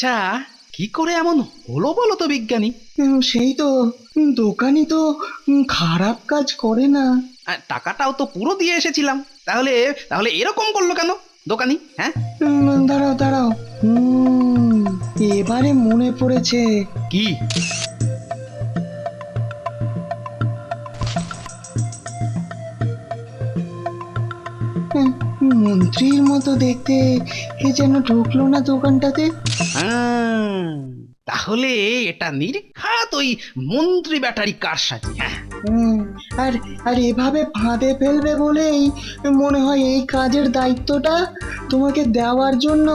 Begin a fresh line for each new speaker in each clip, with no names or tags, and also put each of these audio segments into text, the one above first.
আচ্ছা, কি করে এমন হলো বলো তো বিজ্ঞানী?
সেই তো, দোকানি তো খারাপ কাজ করে না।
টাকাটাও তো পুরো দিয়ে এসেছিলাম, তাহলে তাহলে এরকম করলো কেন দোকানি? হ্যাঁ,
দাঁড়াও দাঁড়াও, এবারে মনে পড়েছে।
কি?
হুম, মন্ত্রীর মতো দেখতে কে যেন ঢুকলো না দোকানটাতে।
আহ, তাহলে এটা নির্ঘাত ওই মন্ত্রী ব্যাটারি কারসাজি। হ্যাঁ,
হুম, আর আর এভাবে ফাঁদে ফেলবে বলেই মনে হয় এই কাজের দায়িত্বটা তোমাকে দেওয়ার জন্য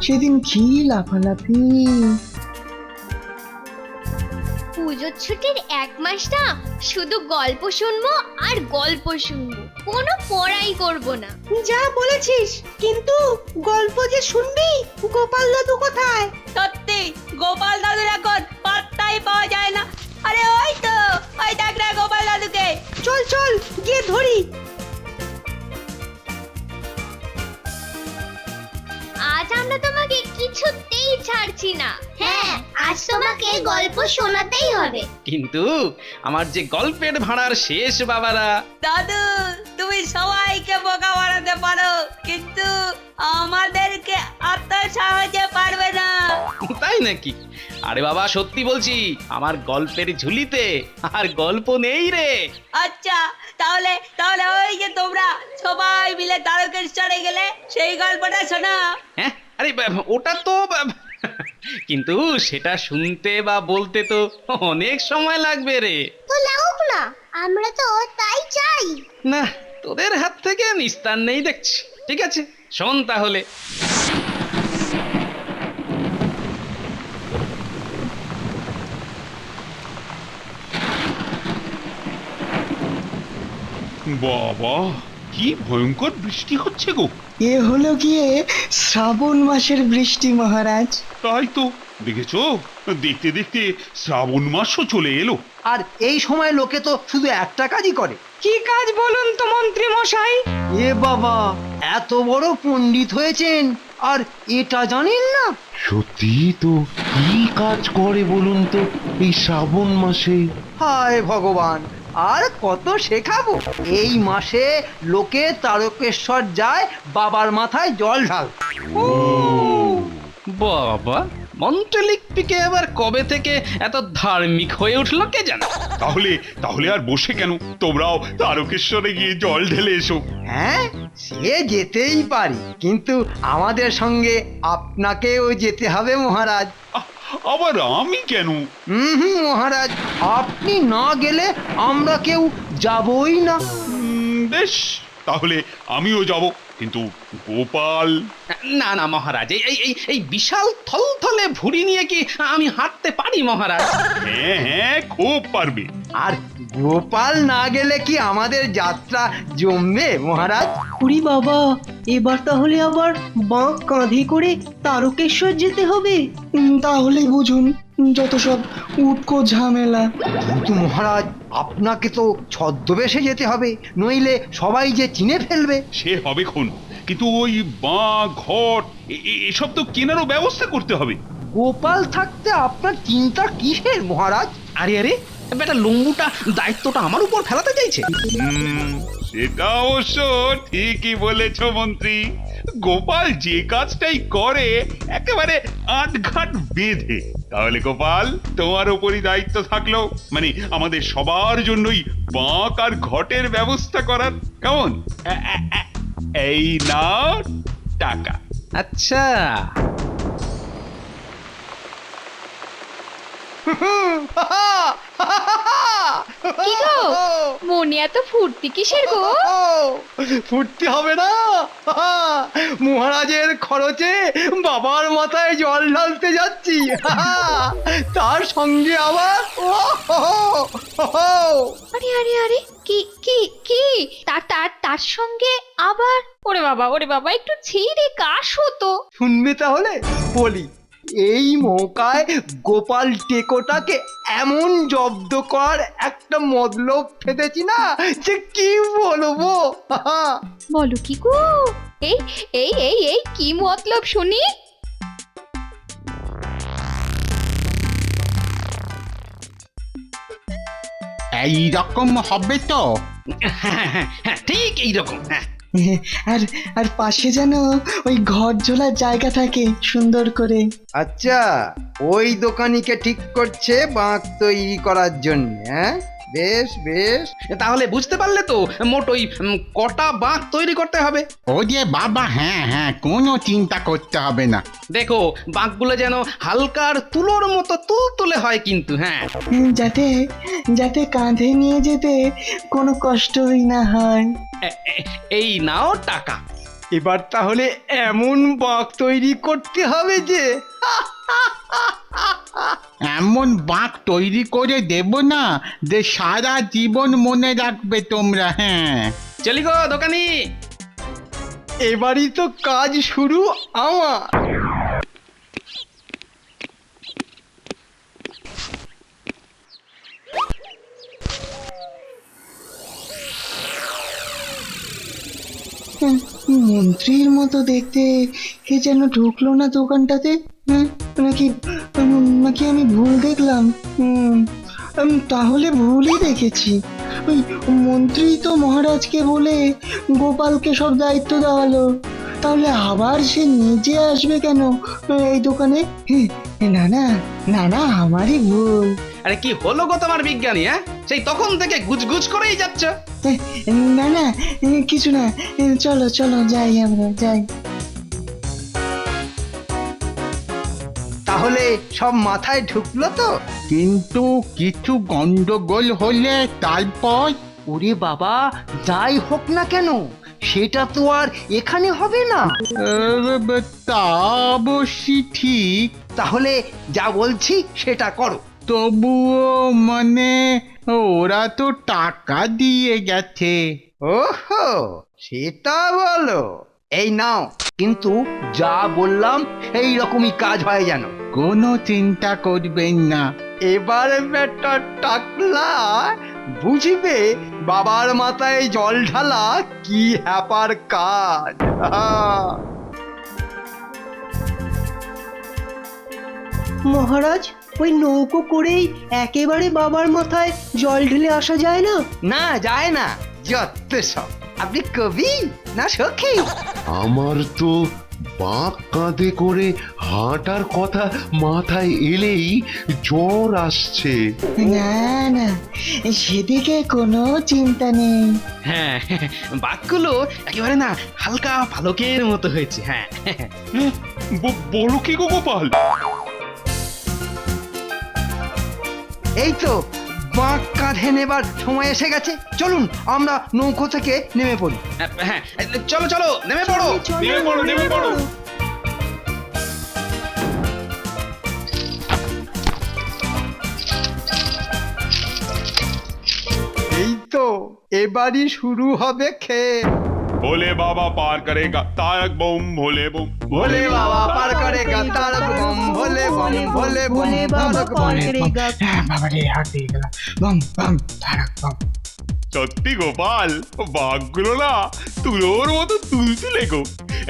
সেদিন কি লাফালাফি।
পুজোর ছুটির 1 মাস না শুধু গল্প শুনবো আর গল্প শুনবো, কোনো পড়াই করব না।
যা বলেছিস, কিন্তু গল্প যে শুনবি, গোপাল দাদু কোথায়? সত্যি গোপাল দাদুর এখন পাত্তাই পাওয়া যায় না। আরে ওই তো, ওই দেখ না গোপাল দাদুকে। চল চল গিয়ে ধরি।
আজ আমরা তোমাকে কিছুতেই ছাড়ছি না। হ্যাঁ, আজ তোমাকে গল্প শোনাতেই হবে।
কিন্তু আমার যে গল্পের ভাড়ার শেষ বাবারা।
দাদু, তুমি সবাইকে বোকা বানাতে পারো, কিন্তু আমাদেরকে এত সহজে পারবে না।
তাই নাকি? আরে বাবা, সত্যি বলছি, আমার গল্পের ঝুলিতে আর গল্প নেই রে।
আচ্ছা, তাহলে তাহলে ওই যে তোমরা সবাই মিলে তারকেশ্বরে গেলে সেই গল্পটা শোনা।
হ্যাঁ, আরে ওটা তো কিন্তু সেটা শুনতে বা বলতে তো অনেক সময় লাগবে রে।
তো লাগুক না, আমরা তো তাই চাই।
না, তোদের হাত থেকে নিস্তার নেই দেখছি। ঠিক আছে, শোন তাহলে।
বাবা, কি ভয়ঙ্কর বৃষ্টি হচ্ছে গো।
এ হলো গিয়ে শ্রাবণ মাসের বৃষ্টি মহারাজ।
তাই তো, দেখেছো, দেখতে দেখতে শ্রাবণ মাসও চলে এলো।
আর এই সময় লোকে তো শুধু একটা কাজই করে।
কি কাজ বলুন তো মন্ত্রী মশাই?
এ বাবা, এত বড় পণ্ডিত হয়েছেন আর এটা জানেন না?
সত্যি তো, কি কাজ করে বলুন তো এই শ্রাবণ মাসে?
হায় ভগবান, আর কত শেখাবো। এই মাসে লোকে তারকেশ্বর যায় বাবার মাথায় জল ঢাল।
বাবা, মন্ত্রলিপিকে আবার কবে থেকে এত ধার্মিক হয়ে উঠলো কে জানে।
তাহলে তাহলে আর বসে কেন, তোমরাও তারকেশ্বরে গিয়ে জল ঢেলে এসো।
হ্যাঁ, সে যেতেই পারি, কিন্তু আমাদের সঙ্গে আপনাকেও যেতে হবে মহারাজ।
আবার আমি কেন?
মহারাজ, আপনি না গেলে আমরা কেউ যাবই না।
বেশ, তাহলে আমিও যাব, কিন্তু গোপাল।
না না মহারাজ, এই এই এই এই বিশাল থলথলে ভুঁড়ি নিয়ে কি আমি হাঁটতে পারি মহারাজ?
হ্যাঁ হ্যাঁ, খুব পারবে।
আর গোপাল না গেলে কি আমাদের যাত্রা জমবে মহারাজ?
উরি বাবা, এবার তাহলে আবার বাঁক কাঁধে করে তারকেশ্বর যেতে হবে।
তাহলেই বুঝুন যত সব উটকো ঝামেলা।
কিন্তু মহারাজ, আপনাকে তো ছদ্মবেশে যেতে হবে, নইলে সবাই যে চিনে ফেলবে।
সে হবে খুন, কিন্তু ওই বাঁ ঘট এসব তো কেনারও ব্যবস্থা করতে হবে।
গোপাল থাকতে আপনার চিন্তা কিসের মহারাজ?
আরে আরে, বেটা লম্বুটা দায়িত্বটা আমার উপর ফেলাতে চাইছে।
সেটা অবশ্য ঠিকই বলেছ মন্ত্রী। গোপাল যে কাজটাই করে একেবারে আটঘাট বেঁধে। তাহলে গোপাল, তোমার উপরই দায়িত্ব থাকলো, মানে আমাদের সবার জন্যই বাঁক আর ঘটের ব্যবস্থা করার। কেমন? এই নাও টাকা।
আচ্ছা,
কি গো, মনে এত ফুর্তি কিসের গো?
ফুটতে হবে না, মহারাজের খরচে বাবার মাথায় জল ঢালতে যাচ্ছি। তার সঙ্গে আবার
আরে আরে আরে, কি কি কি তার তার তার সঙ্গে আবার? ওরে বাবা, একটু ছেড়ে কাশো তো।
শুনবে তাহলে বলি। এই মৌকায় গোপাল টেকোটাকে এমন জব্দ করার একটা মতলব ফেলেছি না, যে কি বলবো।
বলো কি গো? এই এই এই এই কি মতলব শুনি?
এই রকম হবে তো?
হ্যাঁ হ্যাঁ হ্যাঁ, ঠিক এইরকম। হ্যাঁ
আর আর পাশে যেন ওই ঘর ঝোলার জায়গা থাকে সুন্দর করে।
আচ্ছা, ওই দোকানিকে ঠিক করছে বাঁক তৈরি করার জন্য, হ্যাঁ? বেশ বেশ।
তাহলে বুঝতে পারলে তো মোট ওই কটা বাঁক তৈরি করতে হবে।
ও যে বাবা, হ্যাঁ হ্যাঁ, কোনো চিন্তা করতে হবে না।
দেখো বাঁকগুলো যেন হালকার তুলোর মতো তুলতুলে হয় কিন্তু। হ্যাঁ
যাতে যাতে কাঁধে নিয়ে যেতে কোনো কষ্টই না হয়।
এই নাও টাকা।
এবার তাহলে এমন বাঁক তৈরি করতে হবে যে
এমন বাঁক তৈরি করে দেব না যে সারা জীবন মনে রাখবে তোমরা। হ্যাঁ,
চলি গো দোকানি।
এবারই তো কাজ শুরু আমার।
মন্ত্রীর মতো দেখতে কে যেন ঢুকলো না দোকানটাতে। নাকি নাকি আমি ভুল দেখলাম? তাহলে ভুলই দেখেছি। ওই মন্ত্রী তো মহারাজকে বলে গোপালকে সব দায়িত্ব দেওয়ালো, তাহলে আবার সে নিজে আসবে কেন এই দোকানে? না না না না, আমারই ভুল।
আরে কি হলো গো তোমার বিজ্ঞানী? হ্যাঁ সেই তখন থেকে গুজগুজ করেই যাচ্ছ।
না না, কিছু না, চলো চলো যাই, আমরা যাই।
তাহলে সব মাথায় ঢুকলো তো?
কিন্তু কিছু গন্ডগোল হলে তারপর?
ওরে বাবা, যাই হোক না কেন সেটা তো আর এখানে হবে না।
তা অবশ্যই ঠিক।
তাহলে যা বলছি সেটা করো।
তবুও মানে ওরা তো টাকা দিয়ে গেছে।
ওহো, সেটা বলো। এই নাও, কিন্তু যা বললাম সেই রকমই কাজ হয় যেন।
কোনো চিন্তা করবেন না।
এবার বেটা টাকলা বুঝবে বাবার মাথায় জল ঢালা কি হ্যাপার কাজ।
মহারাজ, ওই নৌকো করেই একেবারে বাবার মাথায় জল ঢেলে আসা যায় না?
না, যায় না। যত সব। আপনি কবি না সখী?
আমার তো বাঁক কাঁধে করে হাঁটার কথা মাথায় এলেই জ্বর আসছে।
না না, সেদিকে কোনো চিন্তা নেই।
হ্যাঁ বাঘগুলো একেবারে না হালকা পালকের মতো হয়েছে। হ্যাঁ
বলো কি গো গোপাল?
এই তো বাঁক কাঁধে নেবার সময় এসে গেছে। চলুন আমরা নৌকো থেকে নেমে পড়ি।
হ্যাঁ চলো চলো নেমে পড়ো।
নেমে পড়ো, নেমে পড়ো।
এই তো এবারই শুরু হবে খেল।
भोले बाबा पार करेगा तारक बम भोले बम
ভোলে বাবা পার করেগা তারক বম, ভোলে বম ভোলে বম
ভোলে বাবা
তারক
পার
বম।
করেগা।
বাবা রে, হাত দিয়ে গেলাম। বম বম তারক বম।
সত্যি গোপাল, বাঘগুলো না তুলোর মতো তুলতুলে গো।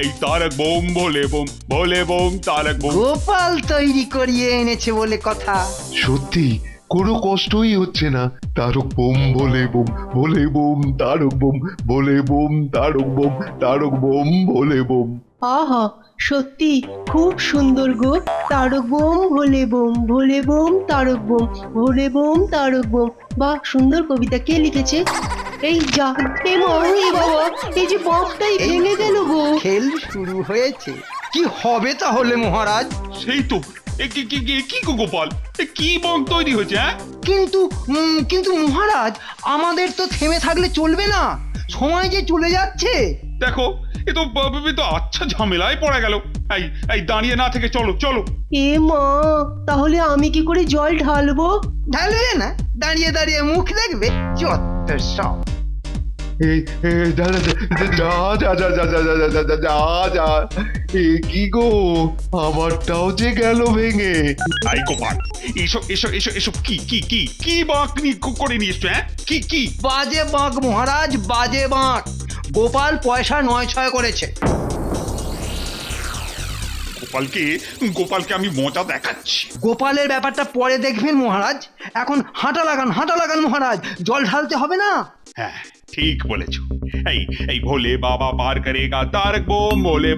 এই তারক বোম ভোলে বোম তারক বোম।
গোপাল তৈরি করিয়ে এনেছে বলে কথা।
সত্যি কোনো কষ্টই হচ্ছে না। তারক বোম ভোলে বোম, ভোলে বোম তারক বোম, ভোলে বোম তারক বোম, তারক বোম ভোলে বোম।
আহা, সত্যি খুব সুন্দর গো। তারক বোম ভোলে বোম, ভোলে বোম তারক বোম, ভোলে বোম তারক বোম। বাহ, সুন্দর কবিতা। কে লিখেছে? এই যা, এ মা, এ বাবা, এই যে বমটাই ভেঙে গেল গো।
খেল শুরু হয়েছে। কি হবে তাহলে মহারাজ?
সেই তো কি গো গোপাল, কি বম তৈরি হয়েছে? হ্যাঁ
কিন্তু মহারাজ, আমাদের তো থেমে থাকলে চলবে না। সময় যে চলে যাচ্ছে।
দেখো, এ তো আচ্ছা ঝামেলায় পড়া গেল। এই দাঁড়িয়ে না থেকে চলো চলো।
এ মা, তাহলে আমি কি করে জল ঢালবো?
ঢালবে না, দাঁড়িয়ে দাঁড়িয়ে মুখ দেখবে। যত সব।
এই যা যা যা যা যা যা যা যা যা যা যা। এ কি গো, আমারটাও যে গেল ভেঙে।
আই গোপাল, এসব এসব এসব এসব কি বাঁক করে নিয়ে এসছো? হ্যাঁ কি
বাজে বাঁক মহারাজ, বাজে বাঁক। গোপাল পয়সা নয় ছয় করেছে।
গোপালকে আমি মজা দেখাচ্ছি।
গোপালের ব্যাপারটা পরে দেখবেন মহারাজ, এখন হাঁটা লাগান মহারাজ, জল ঢালতে হবে না?
হ্যাঁ ঠিক বলেছ। এই এই ভোলে বাবা পার করেগা তারক বোম, ভোলে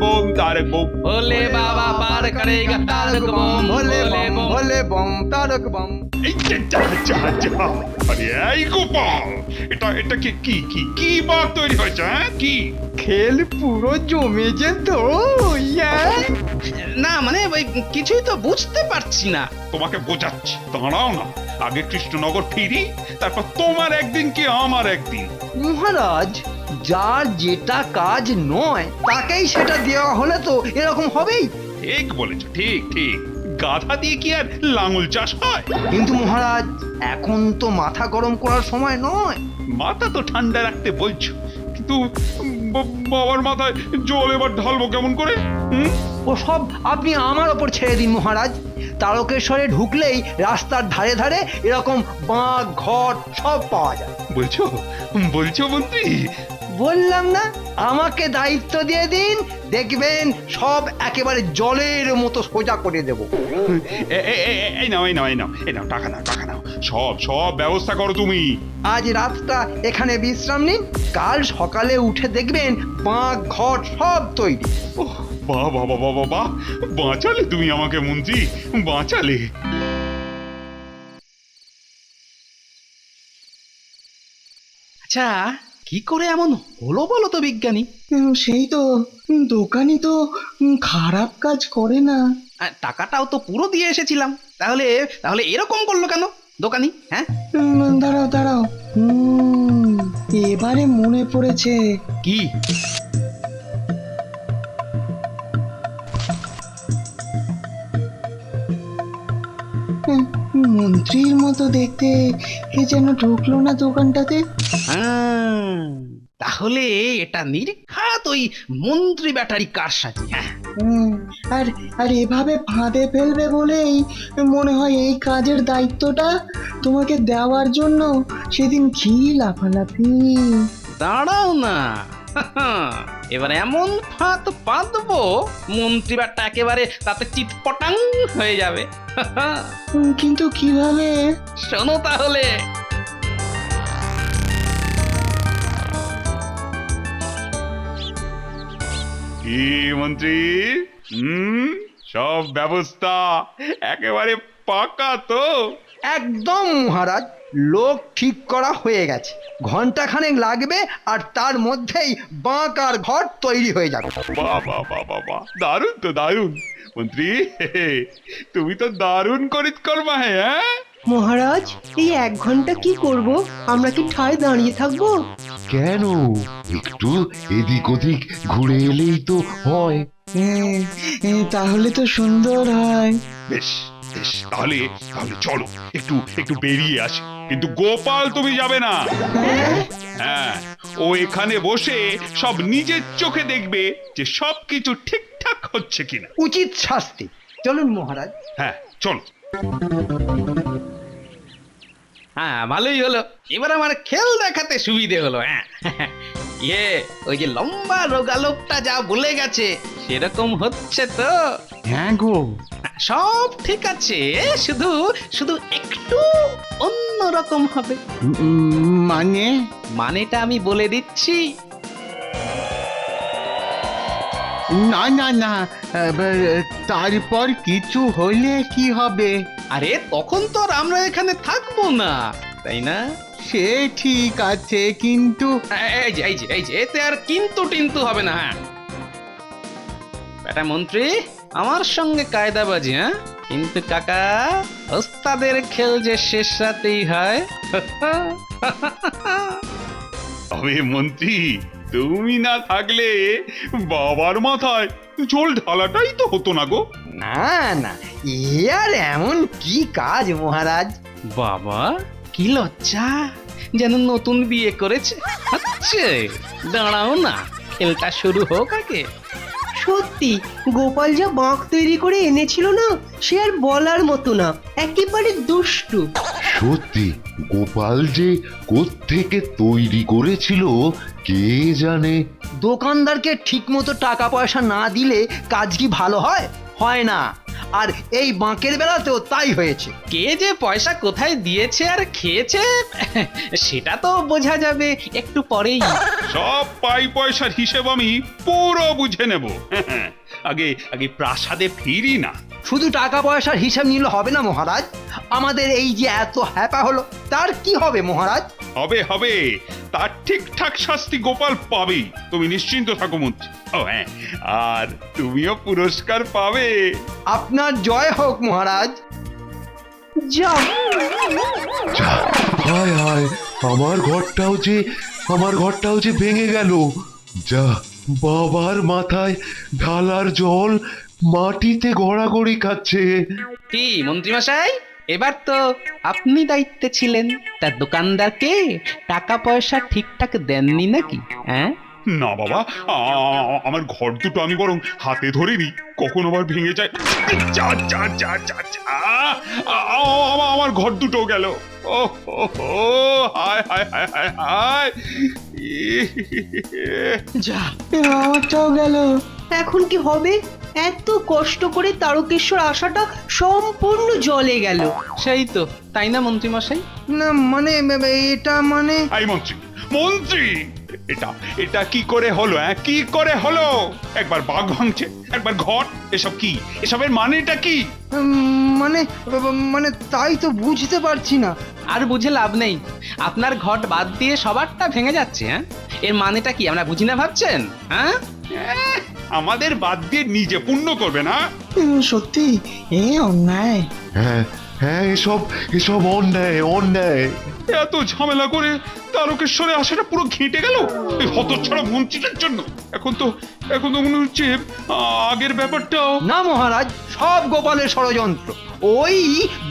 বোম তারক বোম।
ভোলে বাবা পার করেগা তারক বম, ভোলে বম।
ভোলে বম তারক বম।
এই যা। আরে এই গোপাল, এটা কি বাঘ তৈরি হয়েছে? হ্যাঁ কি
খেল পুরো জমেছে তো।
না মানে ওই কিছুই তো বুঝতে পারছি না।
তোমাকে বোঝাচ্ছি, দাঁড়াও না। আগে কৃষ্ণনগর ফিরি, তারপর তোমার একদিন কি আমার একদিন।
মহারাজ, যার যেটা কাজ নয় তাকেই সেটা দেওয়া হলে তো এরকম হবেই।
ঠিক বলেছ, ঠিক। গাধা দিয়ে কি আর লাঙল চাষ হয়?
কিন্তু মহারাজ, এখন তো মাথা গরম করার সময় নয়।
মাথা তো ঠান্ডা রাখতে বলছো, কিন্তু বাবার মাথায় জল এবার ঢালবো কেমন করে?
ও সব আপনি আমার ওপর ছেড়ে দিন মহারাজ। তারকেশ্বরে ঢুকলেই রাস্তার ধারে ধারে এরকম বাঁক ঘট সব পাওয়া যায়।
বলছো মন্ত্রী?
বললাম না, আমাকে দায়িত্ব দিয়ে দিন, দেখবেন সব একেবারে জলের মতো সোজা করে দেব।
এই নাও টাকা নাও, সব ব্যবস্থা করো তুমি।
আজ রাতটা এখানে বিশ্রাম নিন, কাল সকালে উঠে দেখবেন বাঁক ঘট সব তৈরি।
বাহ, বাঁচালে তুমি আমাকে মন্ত্রী, বাঁচালে।
আচ্ছা, কি করে এমন হলো বলো তো বিজ্ঞানী?
সেই তো, দোকানি তো খারাপ কাজ করে না।
টাকাটাও তো পুরো দিয়ে এসেছিলাম, তাহলে এরকম করলো কেন দোকানি? হ্যাঁ
দাঁড়াও, এবারে মনে পড়েছে।
কি?
মন্ত্রীর মতো দেখতে কে যেন ঢুকলো না দোকানটাতে?
তাহলে এটা নির্ঘাত ওই মন্ত্রী ব্যাটারি কারসাজি। হ্যাঁ,
আর এভাবে ফাঁদে ফেলবে বলেই মনে হয় এই কাজের দায়িত্বটা তোমাকে দেওয়ার জন্য সেদিন কি লাফালাফি।
দাঁড়াও না, এবার এমন ফাঁদ পাতবো মন্ত্রী ব্যাটা একেবারে তাতে চিৎপটাং হয়ে যাবে।
কিন্তু কিভাবে?
শোনো তাহলে।
কি মন্ত্রী, সব ব্যবস্থা একেবারে পাকা তো?
একদম মহারাজ, লোক ঠিক করা হয়ে গেছে। ঘন্টাখানেক লাগবে আর তার মধ্যেই বাঁক আর ঘর তৈরি হয়ে যাবে।
বাহ, দারুণ মন্ত্রী, তুমি তো দারুণ করিত কর্মা। হ্যাঁ
মহারাজ, এই 1 ঘন্টা কি করব? আমরা কি ঠায় দাঁড়িয়ে থাকবো?
কেন, একটু এদিক ওদিক ঘুরে এলেই তো হয়।
তাহলে তো সুন্দর হয়।
বেশ, তাহলে চলো একটু বেরিয়ে আসি। কিন্তু গোপাল তুমি যাবে না। হ্যাঁ, ও এখানে বসে সব নিজের চোখে দেখবে যে সবকিছু ঠিকঠাক হচ্ছে কিনা।
উচিত শাস্তি। চলুন মহারাজ।
হ্যাঁ চলো।
হ্যাঁ, ভালোই হলো, এবার আমার খেল দেখাতে সুবিধে হলো। হ্যাঁ, ওই যে লম্বা রোগা লোকটা যা বলে গেছে সেরকম হচ্ছে তো?
হ্যাঁ গো,
সব ঠিক আছে, শুধু একটু অন্যরকম হবে। মানেটা আমি বলে দিচ্ছি।
না, তারপর কিছু হলে কি হবে?
আরে তখন তো আর আমরা এখানে থাকবো না, তাই না?
সে ঠিক আছে, কিন্তু
এই যে এতে আর কিন্তু টিন্তু হবে না। হ্যাঁ বেটা মন্ত্রী, আমার সঙ্গে কায়দাবাজি। হ্যাঁ, কিন্তু কাকা, ওস্তাদের খেল যে শেষ রাতেই হয়।
তবে মন্ত্রী, তুমি না থাকলে বাবার মাথায় জল ঢালাটাই তো হতো না গো।
না, এ আর এমন কি কাজ মহারাজ?
বাবা, কি লজ্জা, যেন নতুন বিয়ে করেছে। আচ্ছা, দাঁড়াও না, খেলটা শুরু হোক আগে।
সত্যি, গোপাল যা বাঁক তৈরি করে এনেছিল না, সে আর বলার মতো না, একেবারে দুষ্টু।
সত্যি গোপাল যে কোত্থেকে তৈরি করেছিল কে জানে।
দোকানদারকে ঠিক মতো টাকা পয়সা না দিলে কাজ কি ভালো হয়? হয় না। আর এই বাঁকের বেলাতেও তাই হয়েছে।
কে যে পয়সা কোথায় দিয়েছে আর খেয়েছে সেটা তো বোঝা যাবে একটু পরেই।
সব পাই পয়সার হিসেব আমি পুরো বুঝে নেব। আগে আগে প্রাসাদে ফিরি না।
শুধু টাকা পয়সার হিসাব নিলে হবে না মহারাজ। আমাদের এই যে এত হ্যাপা হলো তার কি হবে মহারাজ?
হবে হবে, তার ঠিকঠাক শাস্তি গোপাল পাবেই, তুমি নিশ্চিন্ত থাকো মন্ত্রী। ও হ্যাঁ, আর তুমিও পুরস্কার পাবে।
আপনার জয় হোক মহারাজ।
যা
হায় হায়, আমার ঘরটাও যে ভেঙে গেল। যা, বাবার মাথায় ঢালার জল মাটিতে গড়াগড়ি খাচ্ছে।
কি মন্ত্রীমশাই, এবার তো আপনি দায়িত্বে ছিলেন, তা দোকানদারকে টাকা পয়সা ঠিকঠাক দেননি নাকি? হ্যাঁ,
না বাবা, আমার ঘর দুটো আমি বরং হাতে ধরে নিই, কখন আবার ভেঙে যায়। যা যা যা যা যা, আমার ঘর দুটো গেল। ও হায় হায় হায় হায় হায়।
যা,
আমারটাও গেল।
এখন কি হবে? এত কষ্ট করে তারকেশ্বর আসাটা সম্পূর্ণ জলে গেল।
সেই তো, তাই না মন্ত্রীমশাই?
না মানে এটা মানে
আই মন্ত্রী, মন্ত্রী, এটা এটা কি করে হলো? কি করে হলো? একবার বাঘ ভাঙছে, একবার ঘট, এসব কি? এসবের মানেটা কি?
মানে মানে তাই তো বুঝতে পারছি না।
আর বুঝে লাভ নেই, আপনার ঘট বাদ দিয়ে সবারটা ভেঙে যাচ্ছে। হ্যাঁ, এর মানেটা কি আমরা বুঝি না ভাবছেন? হ্যাঁ,
আমাদের বাদ দিয়ে নিজে পুণ্য করবে না?
সত্যি এ অন্যায়।
হ্যাঁ হ্যাঁ, এসব অন্যায় অন্যায়।
এত ঝামেলা করে তারকেশ্বরে আসাটা পুরো ঘেঁটে গেল এই হতচ্ছাড়া মন্ত্রীটার জন্য। এখন তো মনে হচ্ছে আগের ব্যাপারটাও।
না মহারাজ, সব গোপালের ষড়যন্ত্র। ওই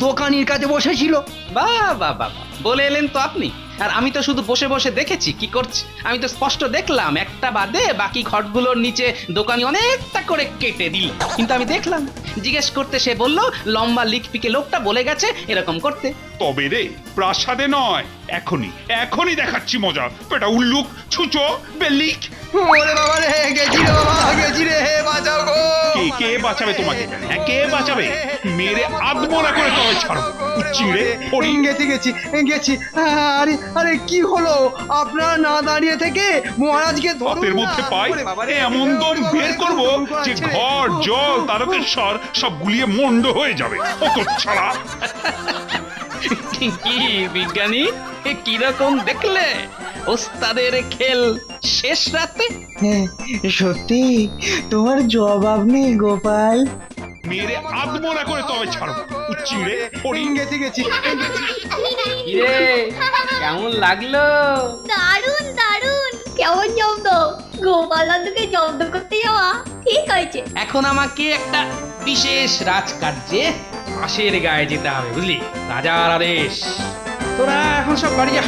দোকানির কাছে বসেছিল।
বাহ বাহ বাহ, বলে এলেন তো আপনি। আর আমি তো শুধু বসে বসে দেখেছি কি করছে। আমি তো স্পষ্ট দেখলাম, একটা বাদে বাকি ঘটগুলোর নিচে দোকানি অনেকটা করে কেটে দিল। কিন্তু আমি দেখলাম, জিজ্ঞেস করতে সে বলল লম্বা লিকপিকে লোকটা বলে গেছে এরকম করতে।
তবে রে, প্রাসাদে নয়, এখনই দেখাচ্ছি মজা। পেটা উল্লুক, ছুঁচো, বেলিক।
ওরে বাবা রে, গেছি রে বাবা, গেছি রে, বাঁচাও গো।
কে বাঁচাবে তোমাকে? হ্যাঁ, কে বাঁচাবে? মেরে আদমরা করে তবে ছাড়বো। চিড়ে পড়ি।
গেছি। আরে আরে কি হলো? আপনারা না দাঁড়িয়ে থেকে মহারাজকে ধরুন
হাতের
না।
মধ্যে পাই,
ওরে বাবা রে,
এমন দম বের করবো যে ঘর, জল, তারকেশ্বর সব গুলিয়ে মন্ড হয়ে যাবে। ছাড়া
কি বিজ্ঞানী, কিরকম দেখলে ওস্তাদের খেল শেষ রাতে?
হ্যাঁ, সত্যি তোমার জবাব নেই গোপাল।
মেরে আদমরা করে তবে ছাড়বো। চিড়ে পড়ি।
গেছি।
কিরে, কেমন লাগলো?
দারুণ দারুণ। কেমন জব্দ? গোপাল দাদুকে জব্দ করতে যাওয়া ঠিক হয়েছে।
এখন আমাকে একটা বিশেষ রাজকার্যে পাশের গায়ে যেতে হবে, বুঝলি? রাজার আদেশ। তোরা এখন সব বাড়ি যা।